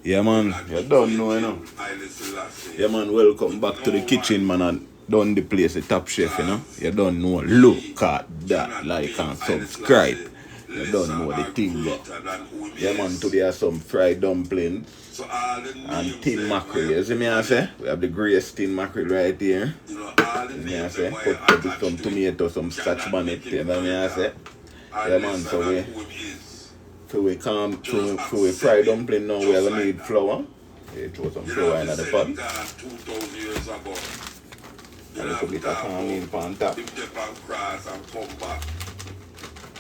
Yeah, man, you don't know, you know. Yeah, man, welcome back to the kitchen, man, and done the place, the Top Chef, you know. You don't know, look at that, like and subscribe. You don't know the thing, though. Yeah, man, today have some fried dumpling and tin mackerel. You see me, I say? We have the greatest tin mackerel right here. You see me, I say? Put some tomato, some scotch bonnet, you know me, I say? Yeah, man, so we fry dumpling now, we are going to need flour. You throw some flour in the pot. A little bit of corn on top.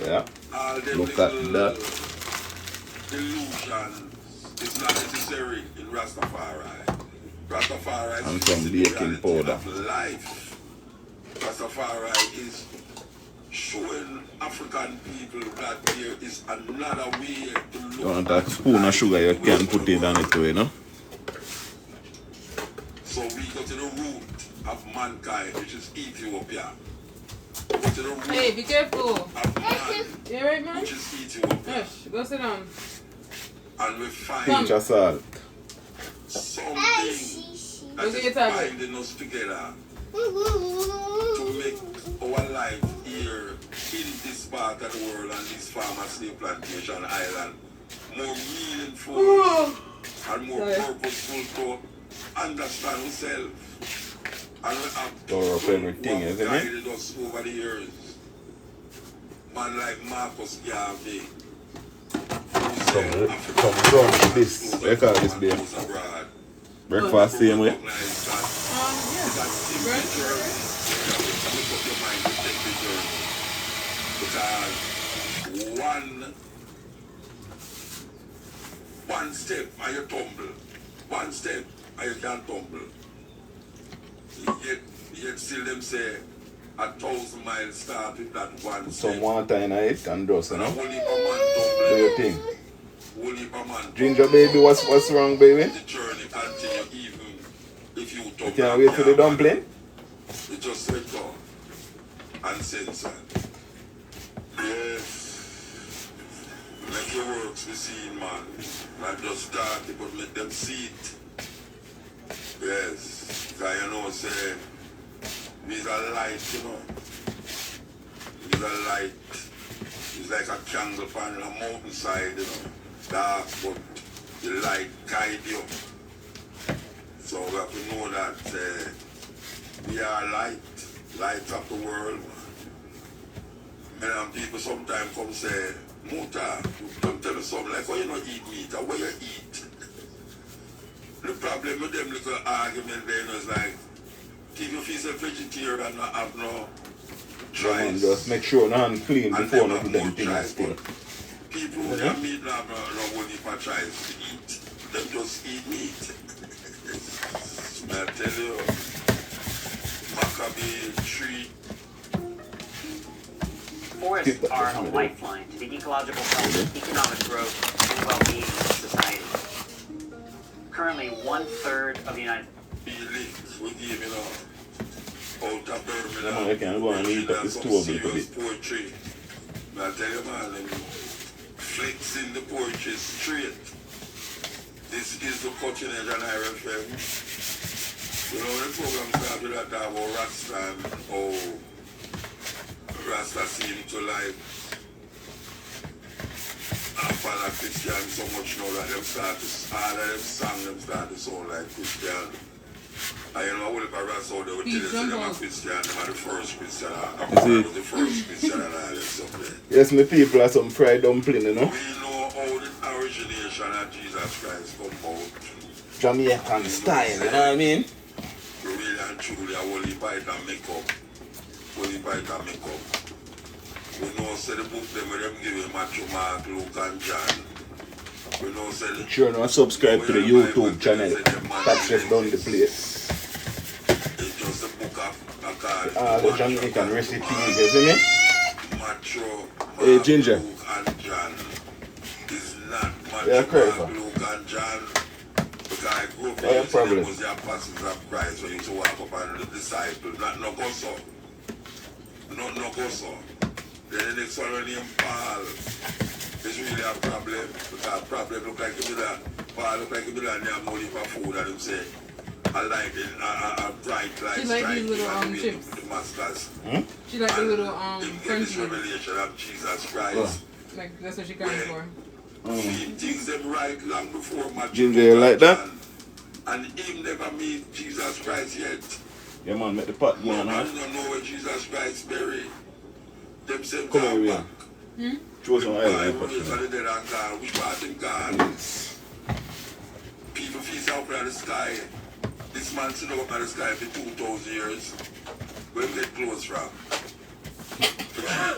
Yeah, look at that. It's not necessary in Rastafari. And some baking powder. Rastafari is showing African people that there is another way to look. You want a spoon of sugar, you can put it on it, you know. So we go to the root of mankind, which is Ethiopia. Go to the root. Hey, be careful. Of man, you alright, man? which is Ethiopia. Hush, go sit down. And we find pinch of salt. Something that is binding us together to make our life here in this part of the world and this farmer slave plantation island more meaningful and more purposeful to understand ourselves. And we have store up everything, isn't it? Guided us over the years. Man like Marcus Garvey. Come down to this. What call this beer? Breakfast same way? Because one step and you tumble. One step and you can't tumble. Yet still them say 1,000 miles start with that one step. Some water in it and dust, you know? Only a man tumble. Do you think? Only a man Ginger baby, what's wrong, baby? The journey continue even if you tumble. You can't wait for the dumpling? You just let go and censor. Yes. Make your works be seen, man. Not just start it, but make them see it. Yes. Because you know, say, we's a light, you know. We's a light. It's like a candle on a mountainside, you know. Dark, but the light guide you. So we have to know that we are light of the world. And people sometimes come say, Muta, come tell me something like, why you not eat meat or why you eat? The problem with them little argument then is like, if you feel a vegetarian and not have no choice. Just make sure no hand clean before not do them things still. People who have meat now no one if I choice to eat. Them just eat meat. I tell you, Maccabee tree. Forests are a lifeline to the ecological health, economic growth, and well-being of society. Currently, 1/3 of the United States we give it out of Birmingham. No, I can't go and eat up this two of it a bit. Poetry. I tell you, man, flexing the poetry straight. This is the cutting edge on IRFM. You know, the program started at about Rasta and how Rasta seem to like follow Christian so much now that them start to, all of them songs them start to sound like Christian. And you know, if I Rasta out there would tell you them are Christian, them are the first Christian, was the first Christian and all that stuff there. Yes, my people are some fried dumpling, you know? We know how the origination of Jesus Christ come out. Jamaican style, you know what I mean? Really and truly, I will bite and make up. We know say the book them where them give you Matthew, Mark, Luke and John. We know say the sure no subscribe to the YouTube channel. TopChefDundyplace. It's just a book of all the Jamaican recipes, you see me? Matthew, hey, Ginger. Luke and John is not Yeah, Matthew, Mark, Luke and John. Because I grew up in was the apostles of Christ when you used to walk up and the disciples, not no go so. Not no go so. Then the next one named Paul is really a problem. Because problem look like you that bar look like a millionaire money for food and him say, I like it, a bright light She like these little chips. Damascus. She like the little This Frenchies. revelation of Jesus Christ. Like that's what she crying for. He things them right long before my Ginger, you like that? And him never meet Jesus Christ yet. Yeah, man, make the pot go on, huh? Man don't know where Jesus Christ buried. Them same Come on, back. Throw some oil in the pot. Which part them gone? People feast out in the sky. This man sit up in the sky for 2,000 years. Where we get clothes from?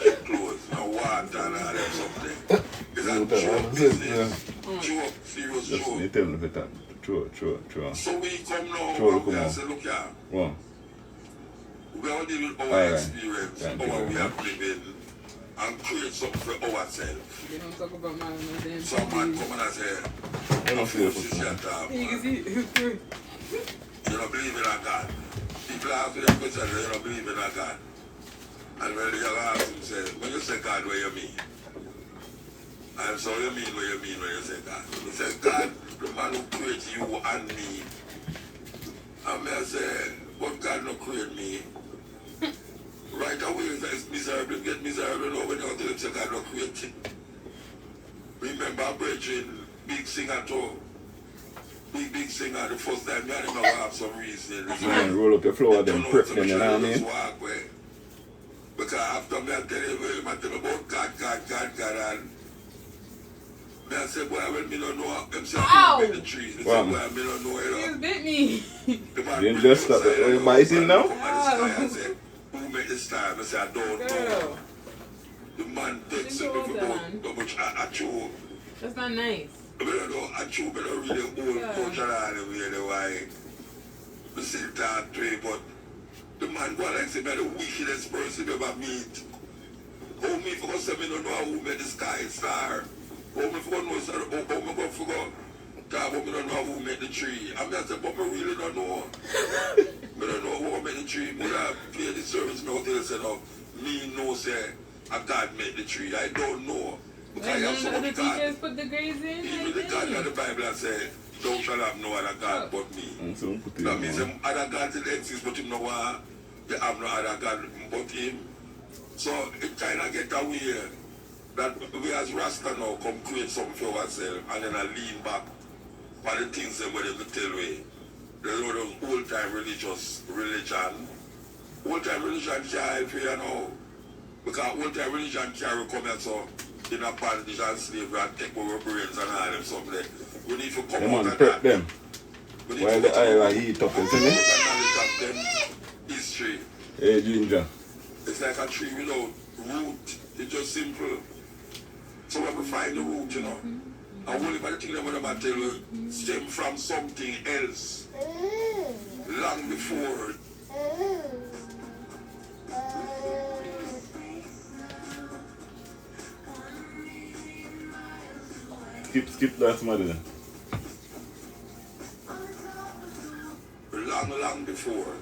Get clothes, no water and all that something. Is that joke business? Joke, serious Just joke. need to tell me that. True. So we come now True, and we come on. say, look here, Wow. we all deal with our Alright. experience, Thank you how very we have much. living and create something for ourselves. They don't talk about my damn Some man come and say, I don't feel this is your job. You can see it. You don't believe in a God. People ask them questions, you don't believe in a God. And when you ask them, say, when you say God, what you mean? And so you mean what you mean when you say God. He says, God, the man who created you and me. And I say, but God not create me. Right away, it's miserable, get miserable. No, when you tell him, say God not create him. Remember, brethren, big singer too. Big singer, the first time, me and him have some reason. Man, roll up your flour, then prep them, you know what I mean? Because after me, I tell you, I tell you about God, and me I say, boy, when me don't know, them say, Ow! I make the trees. Me say, Wow. boy, me don't know it. You bit me. The man You bring just me stop outside, it. You and biting now? come at the sky and say, who made the star? I say, I don't know. Girl, The man takes Didn't me go for down. how much I chew. that's not nice. I don't know, I chew, but I really old Yeah. culture and the why. We say that way, but the man go like say, man, the wickedest person you ever meet. How me for say me don't know who made the sky star. How me for know, sir, how me go forgot. That me don't know who made the tree. I mean, I said, but me really don't know. Me don't know who made the tree. But I pay the service, me hotel say, no, me know say, a God made the tree. I don't know. Because I None have of so the other much God. teachers put the grades in. Even Like the God of the this. Bible has said, thou shalt have no other God but me. So put it That means in, them other gods that exist, but him no one, they have no other God but him. So it kind of get away that we as Rasta now come create something for ourselves and then I lean back on the things that we tell we. There's one of those old-time religion. Old-time religion can't help you now. Because old-time religion carry come here so in a bondage and slavery and take over brains and all them something. We need to come Them out man of prep that. them. We need While to the oil heat up, you see me? knowledge of them history. Hey, Ginger. It's like a tree without root. It's just simple. So when we find the root, you know, and only by the thing that I'm tell you, stem from something else. Long before. Skip that mother then. Long before.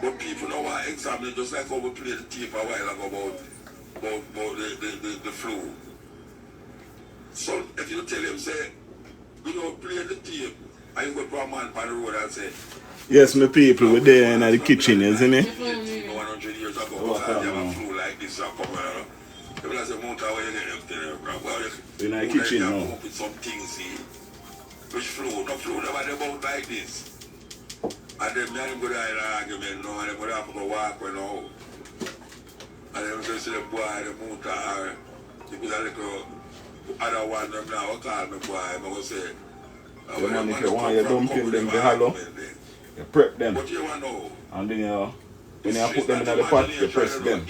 But people now are examining just like how we played the tape a while ago about the flu. So if you tell him, say, you know, play the tape, and you go to a man on the road and say, Yes, my people, we're there in the kitchen, you see me? 100 years ago, because they have a flu like this, and come around. People are saying, Mount, where you get empty there, bro? Well, In the you kitchen have now. come up with some things, see? Which flu? No flu never about like this. And then me and him go there in an argument now, and then go there for go walk with now. And then just see the boy, the Mount, or if it's a little other one, them now will call me boy, I'm going to say, The man, if you want your dumpling, them they hollow, you prep them. what you want now? And then when you put them in the pot, you press them.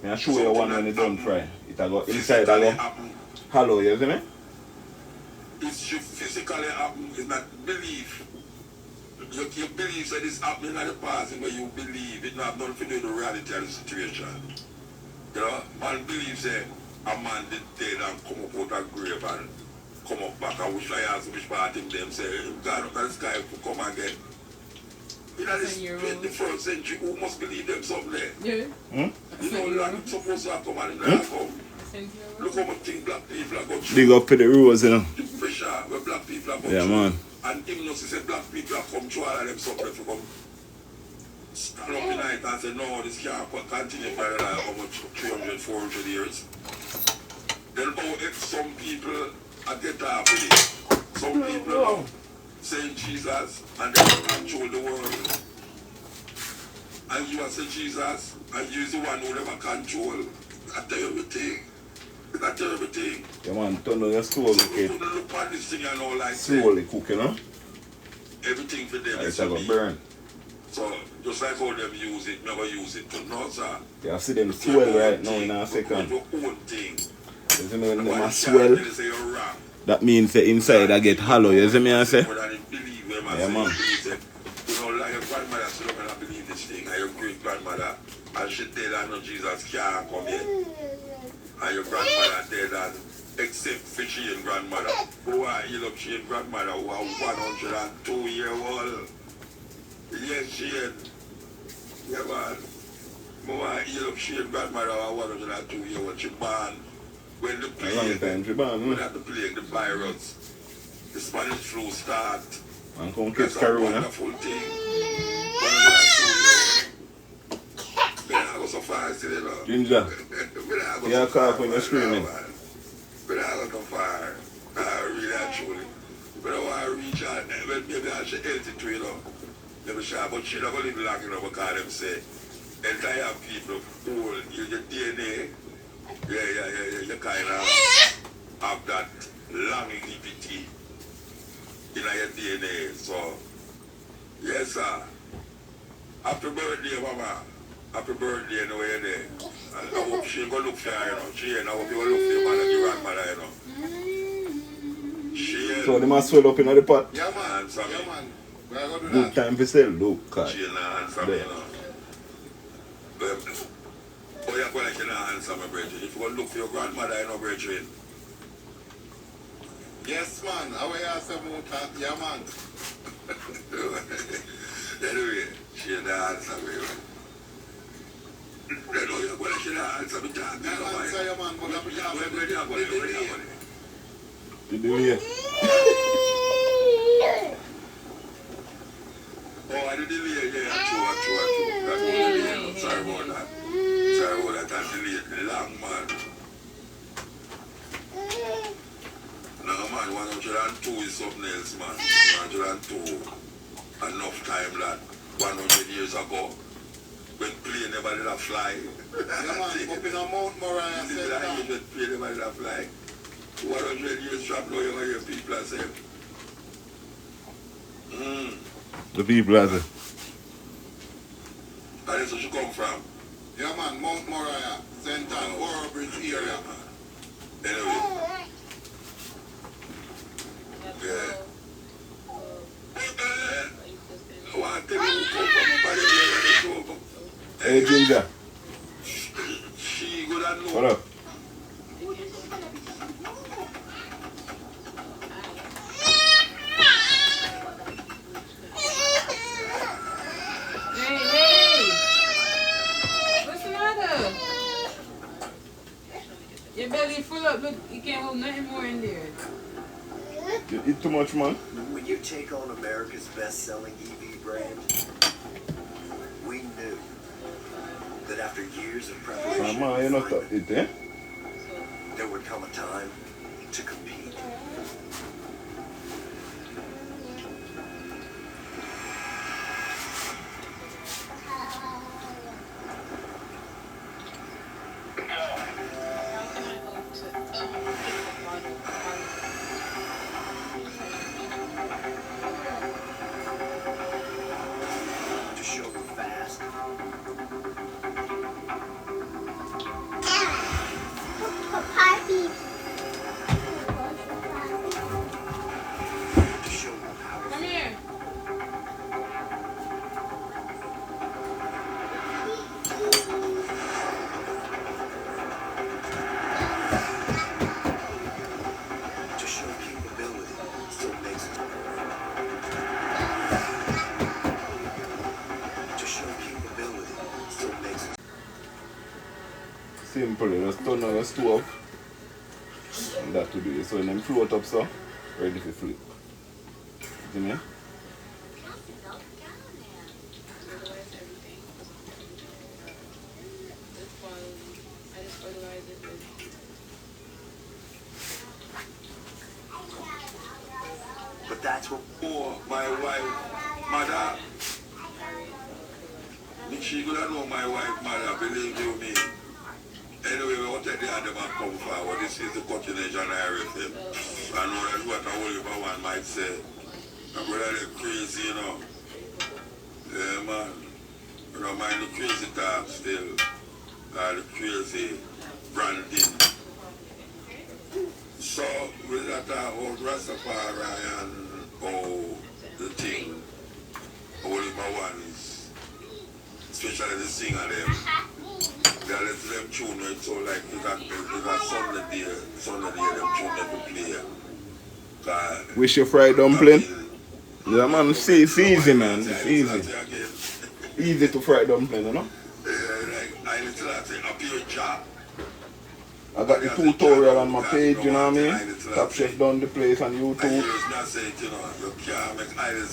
And I show you one when you done fry. It go inside, I go hollow, you see me? History physically happen, it's not belief. You believe that it's happening at the past, and when you believe it not have nothing to do with the reality of the situation. You know, man believes that a man did dead and come up out of grave and come up back. I wish I asked which part of them say, God up in the sky to come again. In this 21st century, who must believe them something? Yeah. You know, land supposed to have come and not come. Look how much thing black people are going through. Dig up for the rose, you know. The pressure where black come Yeah, through. man. And even though he said black people have come through all of them something to come stand up in night and say, no, this can't continue for how much 300, 400 years. Then if some people are get off with it. Some people love saying Jesus and they control the world. And you are saying Jesus and you is the one who never control. That's everything. That's everything. Yeah, man, turn on your stove, okay? So look at this thing and all like Slowly cook, you know? everything for them It's is going me. to burn. So just like how them use it, never use it to no, sir. Yeah, I see them swell right now in a second. Your own thing. You see me when them a Nobody swell? can't say you're wrong. That means the inside I get hollow, you see me I say? More than they believe them and Yeah, say, man. you know, like your grandmother still not gonna believe this thing, and your great grandmother, and she dead and no Jesus can't come here. And your grandmother dead and except for she and grandmother. Why you love she and grandmother who are 102-year-old? Yes, she and yeah man. Why you love she and grandmother who are 102-year-old? She born when the A long plague, time she born, when the plague, the virus, the Spanish flu start. and come catch That's a Corona. wonderful thing. But I go so fast, you know. Ginger, you cough when you're screaming. But I go so far. Really and truly. But I want to reach out, maybe I should healthy to you know. Let me show, but she not going to live long enough because them say, entire people old, your DNA, you kind of have that longevity in your DNA. So, yes, sir. Happy birthday, mama. Happy birthday, you know, you're there. I hope she ain't going to look for her, you know. She ain't, I hope you going to look for your mother, your grandmother, you know. She ain't. So they must swell up in the pot. Yeah, man. Yeah, man. We're going to do Good that. time for sell, look, cut. She ain't not handsome, you know. Oh, you're going to not handsome, my brethren. If you're going to look for your grandmother, you know, brethren. Yes, man. I will ask them about that. Yeah, man. Anyway, she ain't not handsome, you know. You know, you're going to not handsome, you talk, you Yeah, know, man. Say, yeah, man. But I'm where you going? You do here. Oh, I did delay, yeah, true. That's what delay, no, sorry about that. Sorry about that, I delayed long, man. No, man, 102 is something else, man. 102, enough time that 100 years ago, when plane never did a fly. Yeah, man. Up in a Mount Moriah, This is said like that. when plane never did a fly. 100 years from now, you're going to hear people say, The people are there. and that's where she come from. Yeah, man. Mount Moriah, St. Ann, Boroughbridge area. Anyway. Yeah. I want to tell you who come from by the way of the show. Hey, Ginger, She good and know. what up? Hey! What's the matter? Your belly full up. Look, you can't hold nothing more in there. You eat too much, man? When you take on America's best-selling EV brand, we knew that after years of preparation, Man, you're not and eat, eh? there would come a time to compete. To show we're fast, to show we're powerful, Come here. to show capability still makes us to show capability still makes us Simple, you just turn on your stove. And that to do it. So when them float up, so ready for flip. See me? Fertilize everything. This one, I just fertilize it with. But that's what Oh, my wife, mother. She gonna know my wife, mother, believe you me. Anyway, we want to take the other man come forward. This is the continuation of everything. I know that's what a Oliver one might say. My brother, they're crazy, you know. Yeah, man. You don't mind the crazy talk still. The crazy branding. So, with that old Rastafari and the thing, Oliver one is, especially the singer them. They let them tune it so like it's a Sunday day, them tune them to play. Wish you fried dumpling? Yeah, man, see, it's easy, man. It's easy. Easy to fry dumpling, you know? I little up your job. I got the tutorial on my page, you know what I mean? TopChefDundyplace on YouTube.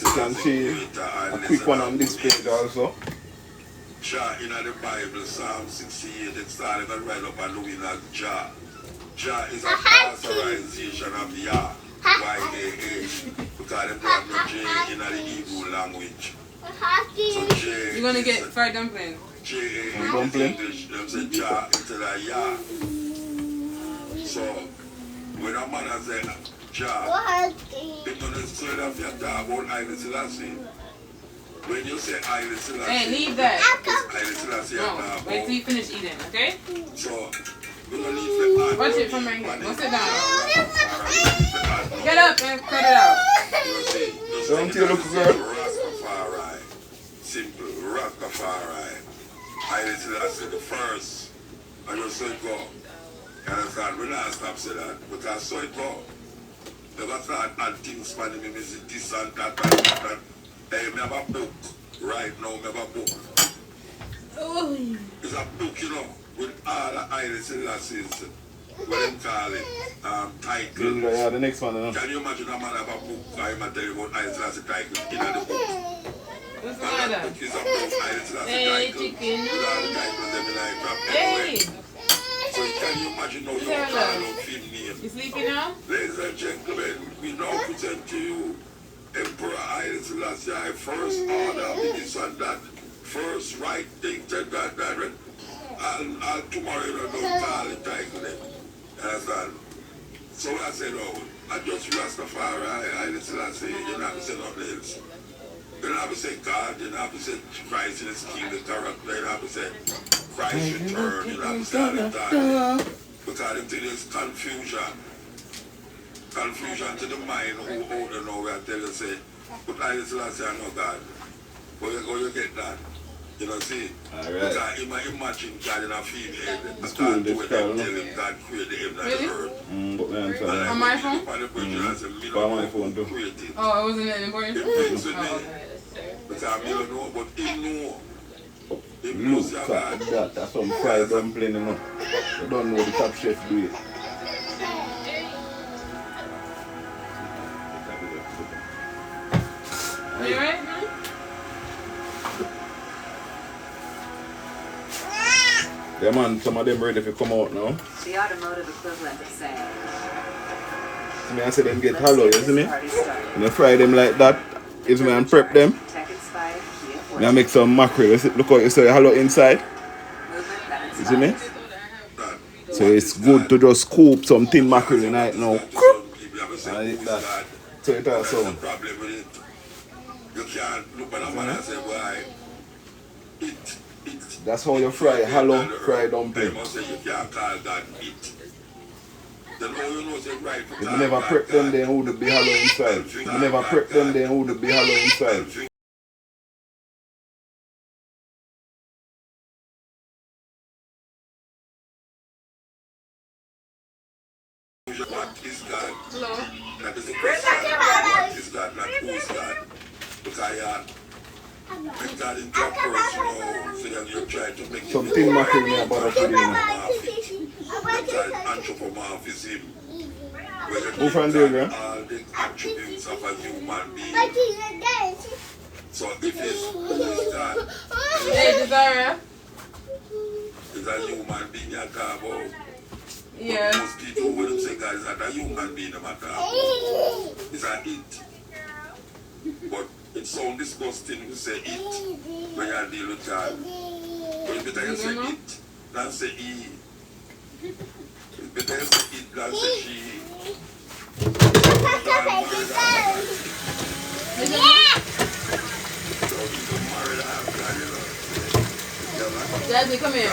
You can see a quick one on this page also. Jah in the Bible, Psalm 68, it started right up and looking at Jah. Jah is a pasteurization of Yah, Y-A-H, because they brought no J in the Hebrew language. So J. You're gonna get fried dumpling. J-A-H in English, them say Jah into the Yah. So, when a man says Jah, it's going to say that you talk about Haile Selassie. When you say Haile Selassie, Hey, leave that. Haile Selassie, No, wait till you finish eating, okay? so, we're going to leave the Watch it from right here. Go sit down. Get up and cut it out. Don't you look good? Rastafari. Simple. Rastafari. Haile Selassie the first. I just saw it go. You understand? We not stop saying that. But I saw it go. Never start add things for me. This and that and that. Hey, me have a book. Right now, me have a book. Oh. It's a book, you know, with all the Haile Selassie's, what them call it, title. Yeah, the next one, you know? Can you imagine a man have a book, I'm tell you about Haile Selassie title in the book? What's the And that matter? book is about Haile Selassie Hey, title. chicken. With all the titles them in like from Hey. anywhere. So can you imagine how you call out film name? You sleepy now? Ladies and gentlemen, we now present to you Emperor Haile Selassie, first order, this and that, first right thing, that. I'll tomorrow you don't call it title them. Understand? So I said, oh, I just Rastafari, Haile Selassie, you don't have to say nothing else. You don't have to say God, you don't have to say Christ in his king, the character, you don't have to say Christ return, you don't have to say all the time. Because them thing is confusion. Confusion to the mind who don't know where I tell you, say, but Haile Selassie I know God. But you get that. You know, see? Alright. Because he might imagine God in a female. It's God cool, to this them guy, tell him God created the heaven and Really? the earth. But man, And sorry. On my phone? On my phone too. Created. Oh, it wasn't that important? It brings with Oh, me. okay. Because me don't know, but he know. He Look knows your at God. that. That's some fried dumpling, you know? You don't know the top chef do it. Are you ready, man? Yeah, man, some of them ready to come out now. The automotive equivalent of saying, See me, I say them get hollow, you see me? party started. When you fry them like that, is me and prep them. Tech-inspired Kia Me I make some mackerel. You see, look how you say hollow inside. movement that You see me? inspires. So it's good to just scoop some thin mackerel in it now. I eat that. So it has some. Problem with it. You can't look at a man and say, why? It. That's how you fry hollow fried They dumpling. must say you can't call that it. Then how you know say right? If you never prep them, then who would be hollow inside? If you never prep them, then who would be hollow inside? What is God? Hello? That is the question. What is God, not who is God? Because when God in top first, you know, so then you try to make Some thin mackerel in about up with you, you know. That's anthropomorphism. Who from there, girl? All the attributes of of a human being. So if it's God, Hey, Desire. it's a human being you talk about. Yeah. Most people when say God is not a human being, I'm talking about. It's a it. But it sounds disgusting to say it when you deal with God. But it's better you say it than say he. It's better you say it than say she. Daddy, come here.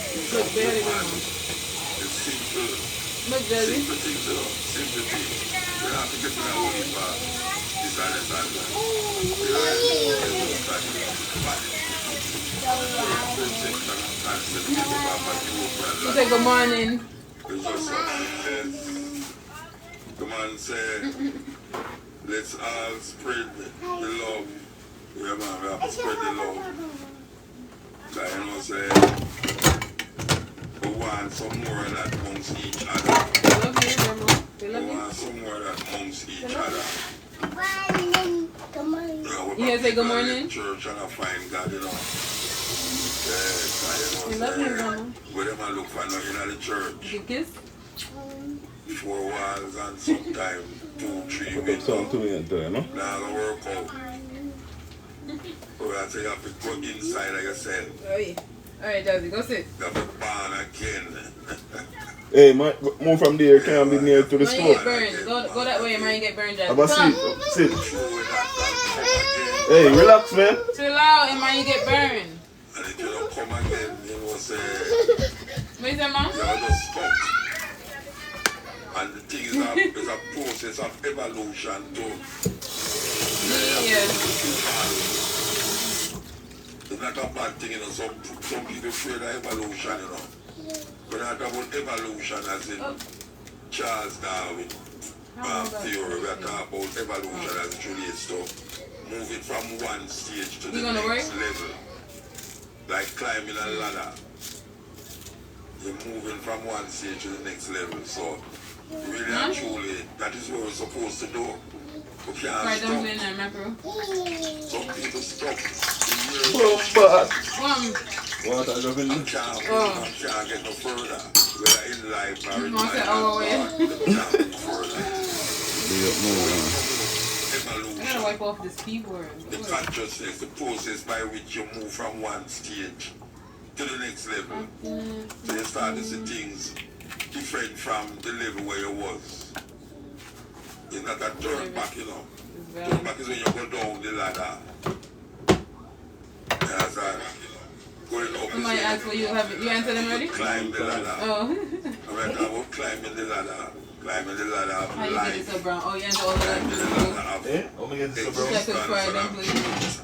Look, Daddy, come on. Look, Daddy. You say good morning. The man said, let's all spread the love. Yeah, man, we have to spread the love. Like, you know, say, we want some more of that amongst each other. I love you, Grandma. They We love you. want some more of that amongst each other. You say good morning? Church and I find God, you know. You love him, Grandma. Where them I look for nothing in the church. You kiss? 4 walls and sometimes 2, 3 weeks. Song to me and tell you, no? Now the work out. But I say you have to go inside like I said. Oh, yeah. Alright, Jazzy, go sit. You have to born again. Hey, move from there, can't be near to the Mine get stove. burned. Go that way, mine get burned, Jazzy. Have a Come. seat, sit. Hey, relax, man. Too loud and mine get burned. And if you don't come again, you know, say, What you say, Mom? you are just stuck. And the thing is a process of evolution too. Yeah. It's not a bad thing, you know. Some people afraid of evolution, you know. But I talk about evolution as in Charles Darwin theory. We are talking about evolution as it relates to moving from one stage to the next level. Like climbing a ladder. You're moving from one stage to the next level. So really and truly, that is what we're supposed to do. We can't Fry stop. dumpling and mackerel. Some people stop. What are you doing? I can't get no further. Whether in life or in Mom said, life. oh, wait. Can't go further. I gotta wipe off this keyboard. The consciousness, the process by which you move from one stage to the next level. So you start to see things different from the level where you was. It's not a turn back, you know. Turn back is when you go down the ladder. Yes, going up. Somebody asked what you have. You answered them already? Climb the ladder. Oh. I'm talking about climbing the ladder. Climbing the ladder of How you life. get it so brown? Oh, you answered all of Climbing the that. ladder of Eh? How many get this, bro? Mackerel Fry Dumplings.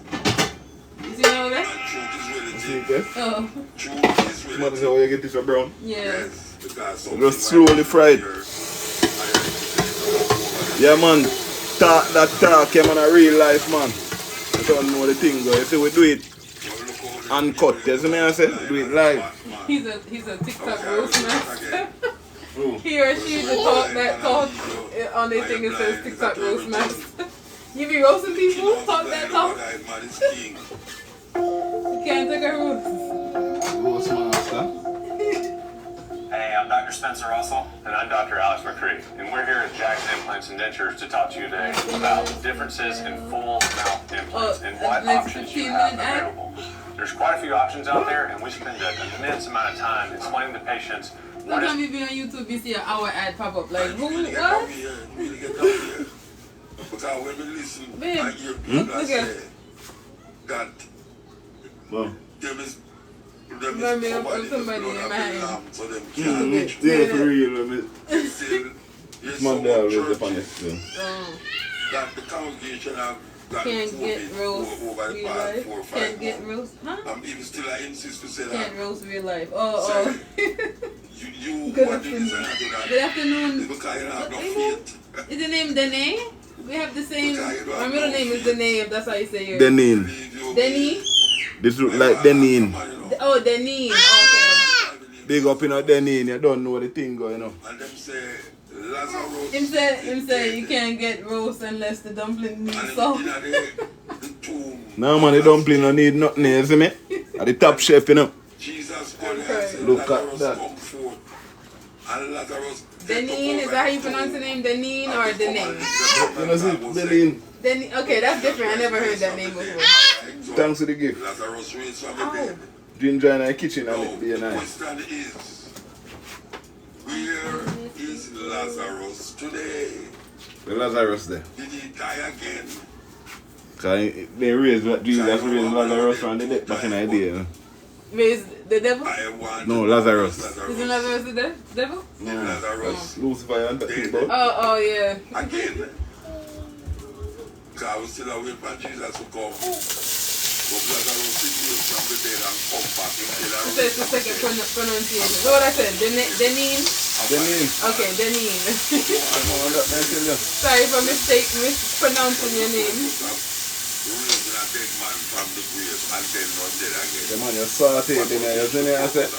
You see all and that? truth is See relative. it, eh? Oh. Truth is Somebody relative. say, how you get this, brown? Yeah. Yes, because Just slowly fried. Yeah, man. Talk that talk, yeah, man, a real life, man. I don't know the thing, though. You see, we do it uncut. You see me, I say? Do it live. He's a TikTok roast master. Ooh. He or she the talk that talk on their thing it says TikTok roast master. You be roasting people? Talk that talk? You can't take a roast. Roast master. Hey, I'm Dr. Spencer Russell. And I'm Dr. Alex McCree. And we're here at Jack's Implants and Dentures to talk to you today about the differences in full mouth implants and what options you have available. There's quite a few options out there, and we spend an immense amount of time explaining to patients what Sometimes you be on YouTube, you see an hour ad pop up like, who, what? Because when we listen, Babe, I hear people look say that Well. there is Remind me of somebody in my hand. so them can't reach. Yeah, for real, man. Still, there's Man, some they always churches upon it still. that the congregation have got Can't get COVID roast over the real past life. 4 or 5 Can't get months. roast, huh? Even still I insist to say Can't that. roast real life. Oh. You Good want to afternoon. listen to that. Good afternoon. It's because you don't have no What is faith. Is the name Dene? We have the same. My middle name is Dene, if that's how you say yours. Denin. Denny? This look like Denin. Oh, Deneen. Okay. Big up in a Deneen, you don't know the thing going, you know. And them say Lazarus. Him say you can't get roast unless the dumpling needs salt. No man, the dumpling don't need nothing, you see me? At the top chef, you know. Jesus Look at that. And Lazarus. Deneen, is that how you pronounce the name? Deneen or Deneen? You know, see, Deneen. Deneen. Okay, that's different. I never heard that name before. Thanks for the gift. Lazarus raised from the dead. Ginger in the kitchen and it be The nice. question is, where is Lazarus today? The Lazarus there. Did he die again? Because they raised Jesus raised Lazarus from the dead back in the day. You know? Raise the devil? I want No, Lazarus. Isn't Lazarus the devil? No. Lazarus. Lucifer and that thing, bro. Oh, yeah. Again. God was still away from Jesus to come. But Lazarus is raised from the dead and come back into the So it's the second pronunciation. So what I said? Deneen? Deneen. Okay, Deneen. Yeah. Sorry for mispronouncing your name. raising a dead man from the grave and then not dead again. The man, you salty, then you see me, I said.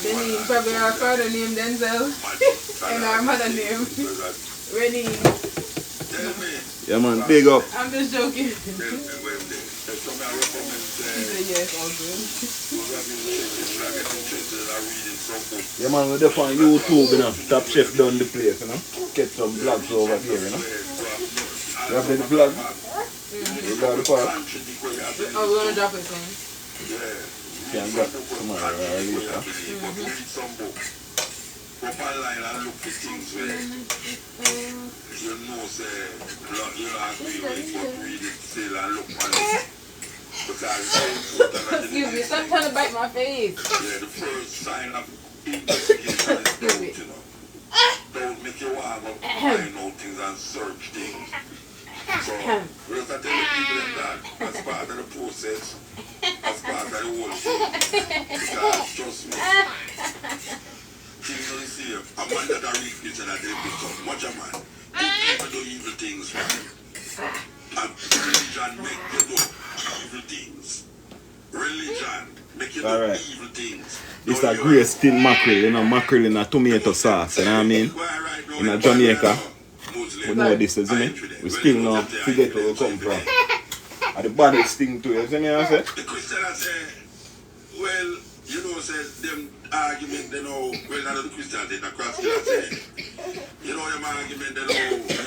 Then he probably our father named Denzel and our mother named Rennie. Yeah man, big up. I'm just joking. He said yes, all good. Yeah man, we're there on YouTube, you know. Top Chef Dundyplace, you know. Get some vlogs over here, you know. You have any vlog? You got the part? Oh, we're gonna drop it soon. You can drop it tomorrow or later. Go online and look for things where you know say you agree with what read it still and look on it. Because excuse me, stop trying to bite my face. Yeah, the first sign of investigation is doubt, you know. Don't make you want to find out things and search things. So, we have to tell the people that as part of the process, as part of the whole thing. Because trust me, things you see, a man that I read this and I did become much a man. People do evil things, man. And religion make you do evil things. Religion make you do evil things. It's a great steamed mackerel, you know, mackerel in a tomato sauce, you know what I mean? In a Jamaica, we know this, isn't it? We still know, forget where we come from. And the baddest thing too, you see me, I say? The Christian say, well, you know, says them argument, they know, well, not the Christian, they the Christian say, you know, them argument, they know,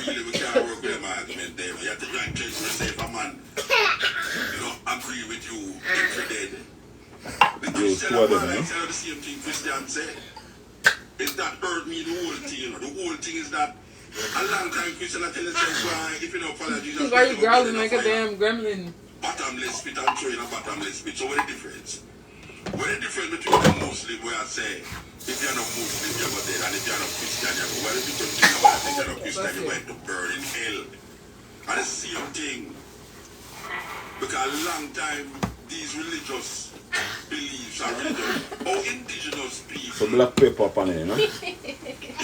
really, we can't work with them argument, they know, you have to join church and say, if a man, you know, agree with you, if you're dead. The Christian man, like, say the same thing Christian say, is that hurt me the whole thing, you know, the whole thing is that, a long time Christian I tell you, if you don't follow Jesus, why you growling like a damn gremlin? Bottomless pit and throwing a bottomless pit, so what is the difference? What is the difference between the Muslim where I say, if you're not Muslim, you're not dead, and if you're not Christian, you're not. What is the difference between if you're not Christian, you're going to burn in hell? And it's the same thing. Because a long time, these religious beliefs are religious. Oh, indigenous people. So black pepper up on it, you know? You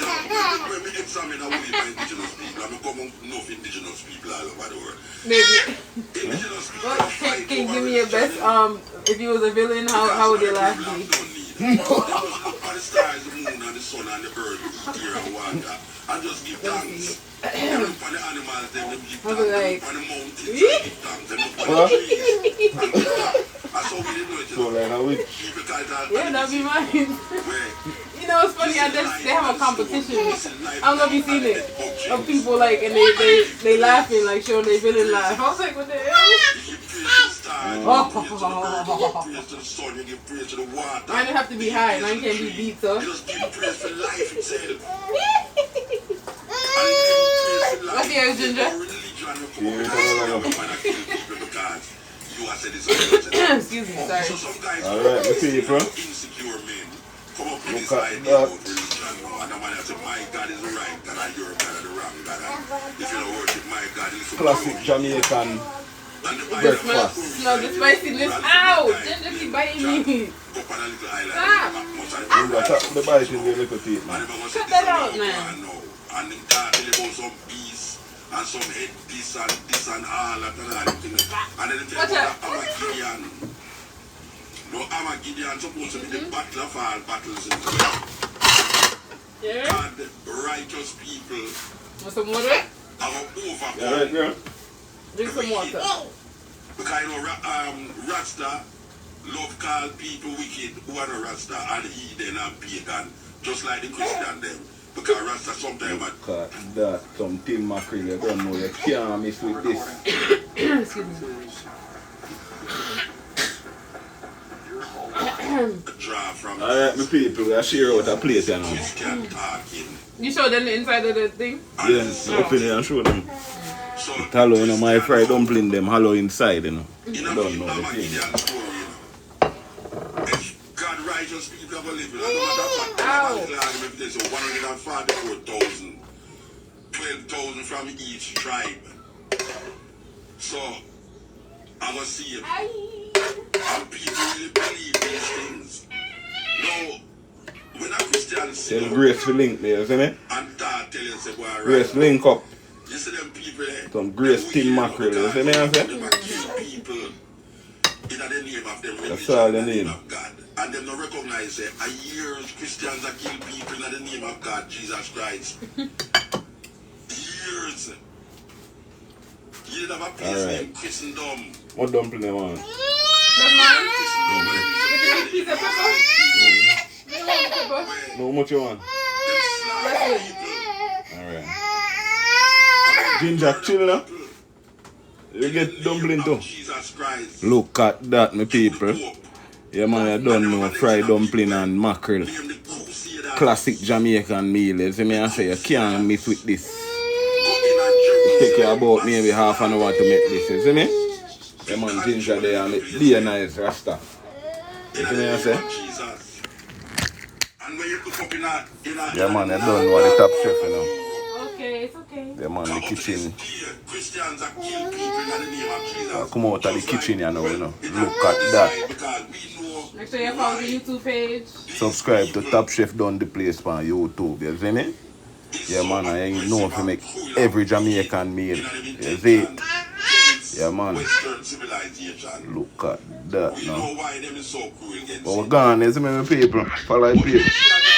know, when we examine how we live indigenous people, I'm going to enough indigenous people all over the world. Maybe. Indigenous people Well, can you give me your best, if you was a villain, how would your life be? Just look at the stars, the moon, and the sun, and the bird, air, and water, and just give thanks. They look for the animals, them give thanks. They look for the mountains, and give thanks. They look for the trees, and give thanks. That's how we didn't know it. So like a witch. Yeah, that'd be mine. You know, it's funny, they have a competition. I don't know if you've seen it. Of people like, and they laughing, like showing their villain laugh. I was like, what the hell? Mine have to be high, mine can't be beat, so. What's yours, Ginger? Excuse me, sorry. Alright, let's see you, bro. Come up with this Look at idea that. about religion, and the man has said, my God is the right God and your God is the wrong God. And if you don't worship my God, it's the Classic Jamaican breakfast. Smell the spiciness. Ow! Ginger keep biting me. Stop! You got top the bite in your little teeth, man. Cut that out, man. And then talk about some peace and some head this and all that and all. And then tell about Gideon. No, Armageddon supposed to be the battle of all battles in the world. Yeah. God, righteous people Want some water? are overcome. You alright, girl? Drink some water. Because you know, Rasta love call people wicked who are the Rasta and heathen and pagan, just like the Christian them. Because Rasta sometimes Look at that, some tin mackerel, you don't know, you can't miss with this. Excuse me. draw from Alright, my people, we are share out a plate, you know. Christian talking. You showed them the inside of the thing? Yes, open it and show them. So, Hello, you know, my fried dumpling them hollow inside, you know. you You know, don't know the thing. Armageddon story, you know. If God righteous people ever live, it doesn't matter what there's 144,000, 12,000 from each tribe. So, I'm going to see if and people really believe these things. Now, when a Christian say, Tell Grace to link there, isn't it? and God tell you, say, boy, right, Grace link up. you see them people there? Some Grace tin mackerel, you see me, I say? Them a kill people in the name of them religion, That's all they in the name need. of God. And them don't recognize that a years Christians are kill people in the name of God, Jesus Christ. Years. You didn't have a place Alright. named Christendom. What dumpling they want? That's mine. With the big piece of pepper? You want the pepper? No, how much you want? That's good. Alright. Ginger, chill now. You get dumpling too. Jesus Christ. Look at that, my people. Yeah, man, I don't know fried dumpling and mackerel. Name the Crusader. Classic Jamaican meal. You see me, I say you can't miss with this. Go in and It take you about maybe half an hour to make this. You see me? Yeah, man, ginger there and it be a nice rasta. You see me, I say? Jesus. And when you look up in a Yeah, man, I don't know the top chef, you know. Okay, it's okay. Yeah, man, the kitchen. Christians are kill people in the name of Jesus. Come out of the kitchen, you know. Look at that. Because we know Make sure you follow the YouTube page. Subscribe to TopChefDundyplace on YouTube, you see me? Yeah, man, I ain't know if you make every Jamaican meal. You see it? Yeah, man. Western civilization. Look at that We now. know why them is so cruel against But we're gone, you see me, my people? Follow the page.